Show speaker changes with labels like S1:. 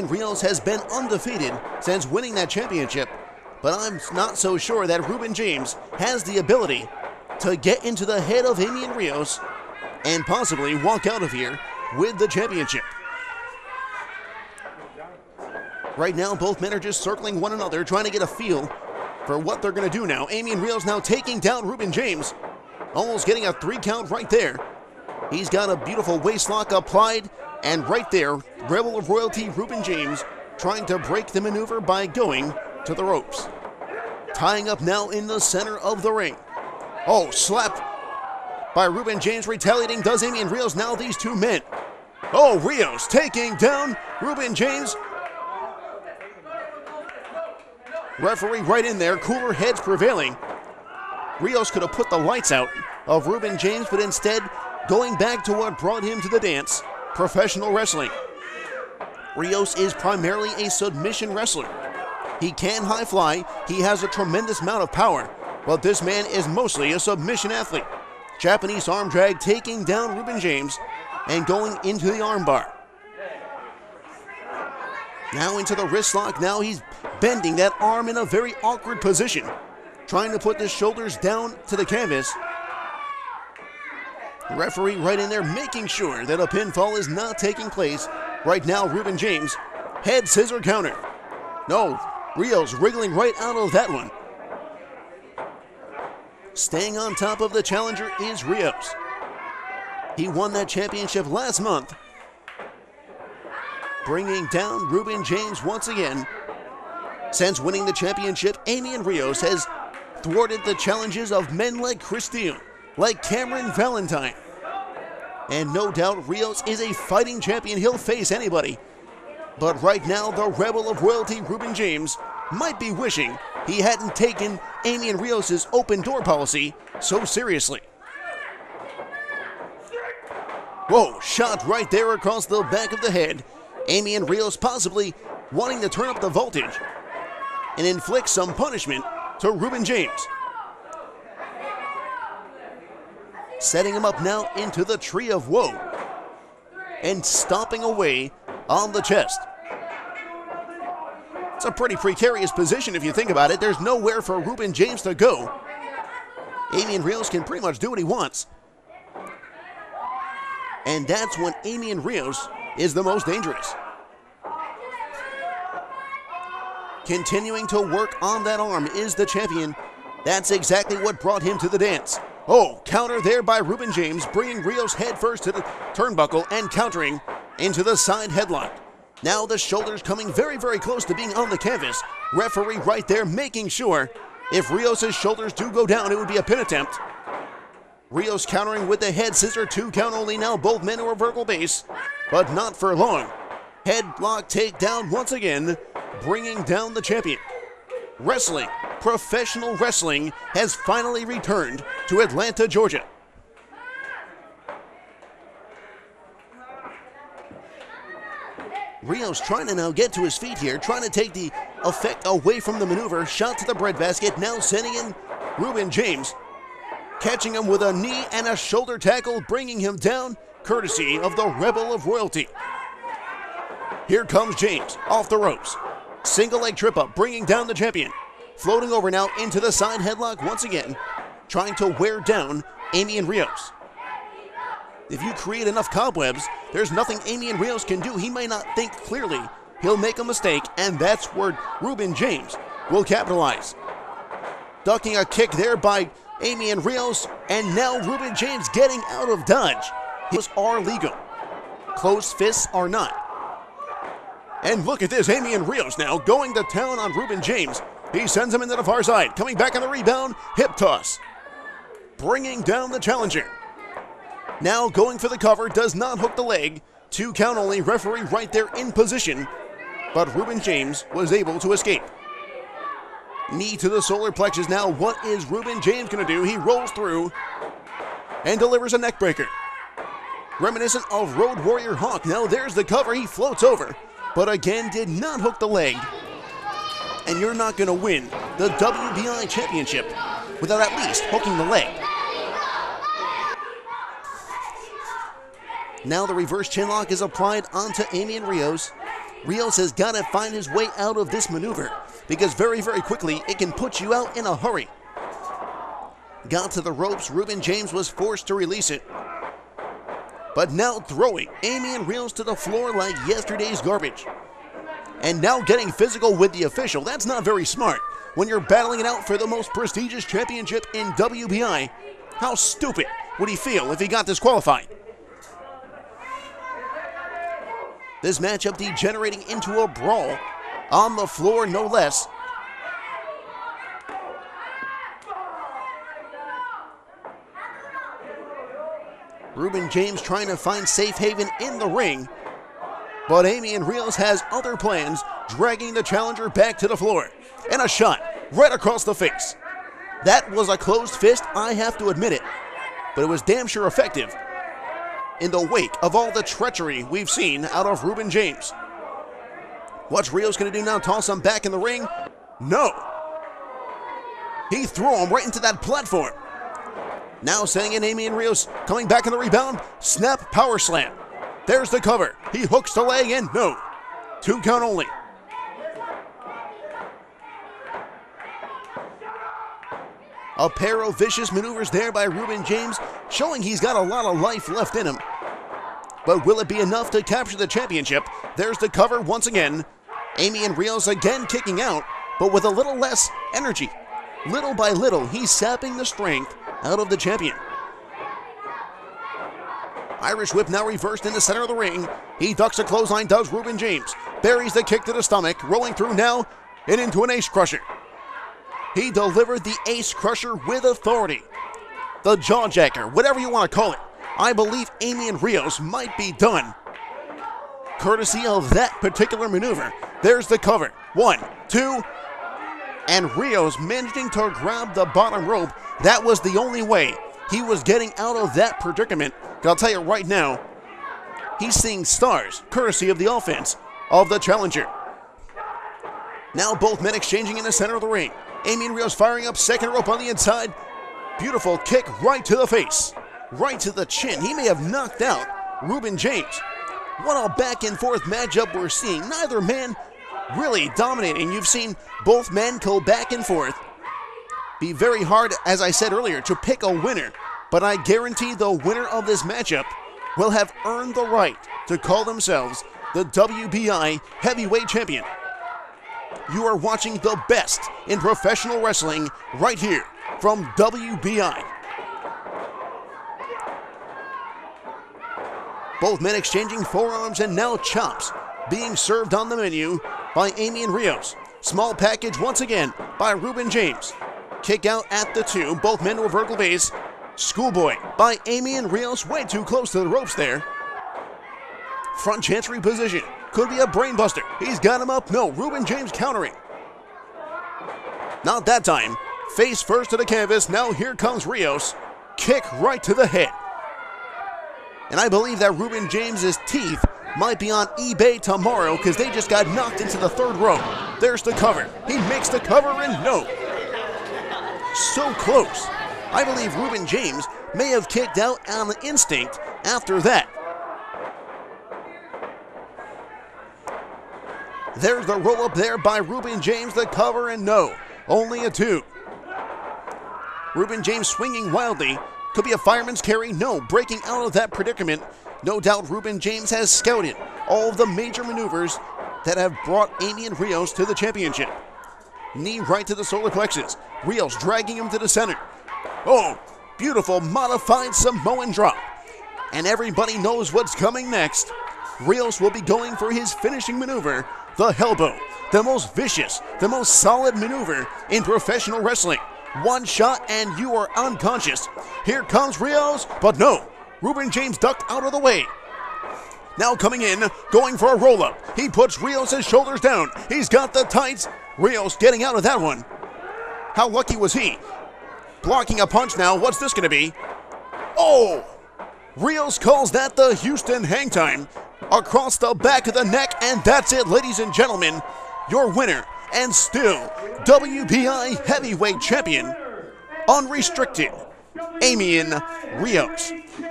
S1: Amien Rios has been undefeated since winning that championship, but I'm not so sure that Ruben James has the ability to get into the head of Amien Rios and possibly walk out of here with the championship. Right now, both men are just circling one another, trying to get a feel for what they're going to do now. Amien Rios now taking down Ruben James, almost getting a 3 count right there. He's got a beautiful waistlock applied, and right there, Rebel of Royalty Ruben James trying to break the maneuver by going to the ropes. Tying up now in the center of the ring. Oh, slap by Ruben James, retaliating does Amien Rios. Now these two men. Oh, Rios taking down Ruben James. Referee right in there, cooler heads prevailing. Rios could have put the lights out of Ruben James, but instead going back to what brought him to the dance, professional wrestling. Rios is primarily a submission wrestler. He can high fly, he has a tremendous amount of power, but this man is mostly a submission athlete. Japanese arm drag taking down Ruben James and going into the armbar. Now into the wrist lock. Now he's bending that arm in a very awkward position, trying to put the shoulders down to the canvas. Referee right in there making sure that a pinfall is not taking place. Right now, Ruben James, head scissor counter. No, Rios wriggling right out of that one. Staying on top of the challenger is Rios. He won that championship last month, bringing down Ruben James once again. Since winning the championship, Amien Rios has thwarted the challenges of men like Chris Steele, like Cameron Valentine. And no doubt Rios is a fighting champion. He'll face anybody. But right now, the Rebel of Royalty, Ruben James, might be wishing he hadn't taken Amien Rios' open door policy so seriously. Whoa, shot right there across the back of the head. Amien Rios possibly wanting to turn up the voltage and inflict some punishment to Ruben James. Setting him up now into the tree of woe and stomping away on the chest. It's a pretty precarious position if you think about it. There's nowhere for Ruben James to go. Amien Rios can pretty much do what he wants. And that's when Amien Rios is the most dangerous. Continuing to work on that arm is the champion. That's exactly what brought him to the dance. Oh, counter there by Ruben James, bringing Rios head first to the turnbuckle and countering into the side headlock. Now the shoulders coming very, very close to being on the canvas. Referee right there making sure if Rios' shoulders do go down, it would be a pin attempt. Rios countering with the head scissor, 2 count only now. Both men are a vertical base, but not for long. Headlock takedown once again, bringing down the champion. Wrestling, professional wrestling, has finally returned to Atlanta, Georgia. Rios trying to now get to his feet here, trying to take the effect away from the maneuver. Shot to the breadbasket, now sending in Ruben James, catching him with a knee and a shoulder tackle, bringing him down, courtesy of the Rebel of Royalty. Here comes James, off the ropes. Single leg trip up, bringing down the champion. Floating over now into the side headlock once again, trying to wear down Amien Rios. If you create enough cobwebs, there's nothing Amien Rios can do. He may not think clearly. He'll make a mistake, and that's where Ruben James will capitalize. Ducking a kick there by Amien Rios, and now Ruben James getting out of dodge. His are legal. Closed fists are not. And look at this, Amien Rios now going to town on Ruben James. He sends him into the far side. Coming back on the rebound, hip toss. Bringing down the challenger. Now going for the cover, does not hook the leg. 2 count only, referee right there in position. But Ruben James was able to escape. Knee to the solar plexus now. What is Ruben James going to do? He rolls through and delivers a neck breaker. Reminiscent of Road Warrior Hawk. Now there's the cover. He floats over, but again did not hook the leg. And you're not going to win the WBI championship without at least hooking the leg. Now the reverse chinlock is applied onto Amien Rios. Rios has got to find his way out of this maneuver because very, very quickly it can put you out in a hurry. Got to the ropes. Ruben James was forced to release it. But now throwing Amien Rios to the floor like yesterday's garbage. And now getting physical with the official. That's not very smart when you're battling it out for the most prestigious championship in WBI. How stupid would he feel if he got disqualified? This matchup degenerating into a brawl on the floor, no less. Ruben James trying to find safe haven in the ring, but Amien Rios has other plans, dragging the challenger back to the floor. And a shot right across the face. That was a closed fist, I have to admit it, but it was damn sure effective in the wake of all the treachery we've seen out of Ruben James. What's Rios going to do now? Toss him back in the ring? No. He threw him right into that platform. Now sending in Amien Rios, coming back in the rebound. Snap power slam. There's the cover. He hooks the leg in. No. 2 count only. A pair of vicious maneuvers there by Ruben James, showing he's got a lot of life left in him. But will it be enough to capture the championship? There's the cover once again. Amien Rios again kicking out, but with a little less energy. Little by little, he's sapping the strength out of the champion. Irish whip now reversed in the center of the ring. He ducks a clothesline, does Ruben James. Buries the kick to the stomach, rolling through now and into an ace crusher. He delivered the ace crusher with authority. The jawjacker, whatever you want to call it. I believe Amien Rios might be done, courtesy of that particular maneuver. There's the cover. 1, 2, and Rios managing to grab the bottom rope. That was the only way he was getting out of that predicament. I'll tell you right now, he's seeing stars, courtesy of the offense of the challenger. Now both men exchanging in the center of the ring. Amien Rios firing up second rope on the inside. Beautiful kick right to the face, right to the chin. He may have knocked out Ruben James. What a back and forth matchup we're seeing. Neither man really dominating. You've seen both men go back and forth. Be very hard, as I said earlier, to pick a winner, but I guarantee the winner of this matchup will have earned the right to call themselves the WBI heavyweight champion. You are watching the best in professional wrestling right here from WBI. Both men exchanging forearms and now chops being served on the menu by Amien Rios. Small package once again by Ruben James. Kick out at the 2, both men to a vertical base. Schoolboy by Amien Rios, way too close to the ropes there. Front chancery position, could be a brainbuster. He's got him up, no, Ruben James countering. Not that time, face first to the canvas, now here comes Rios. Kick right to the head. And I believe that Ruben James's teeth might be on eBay tomorrow because they just got knocked into the third row. There's the cover. He makes the cover and no. So close. I believe Ruben James may have kicked out on instinct after that. There's the roll up there by Ruben James, the cover and no. Only a 2. Ruben James swinging wildly. Could be a fireman's carry. No, breaking out of that predicament. No doubt Ruben James has scouted all of the major maneuvers that have brought Amien Rios to the championship. Knee right to the solar plexus. Rios dragging him to the center. Oh, beautiful modified Samoan drop. And everybody knows what's coming next. Rios will be going for his finishing maneuver, the Hellbow. The most vicious, the most solid maneuver in professional wrestling. One shot and you are unconscious. Here comes Rios, but no. Ruben James ducked out of the way. Now coming in, going for a roll-up. He puts Rios' shoulders down. He's got the tights. Rios getting out of that one. How lucky was he? Blocking a punch now. What's this going to be? Oh! Rios calls that the Houston hang time. Across the back of the neck, and that's it, ladies and gentlemen. Your winner, and still WBI heavyweight champion, unrestricted, Amien Rios.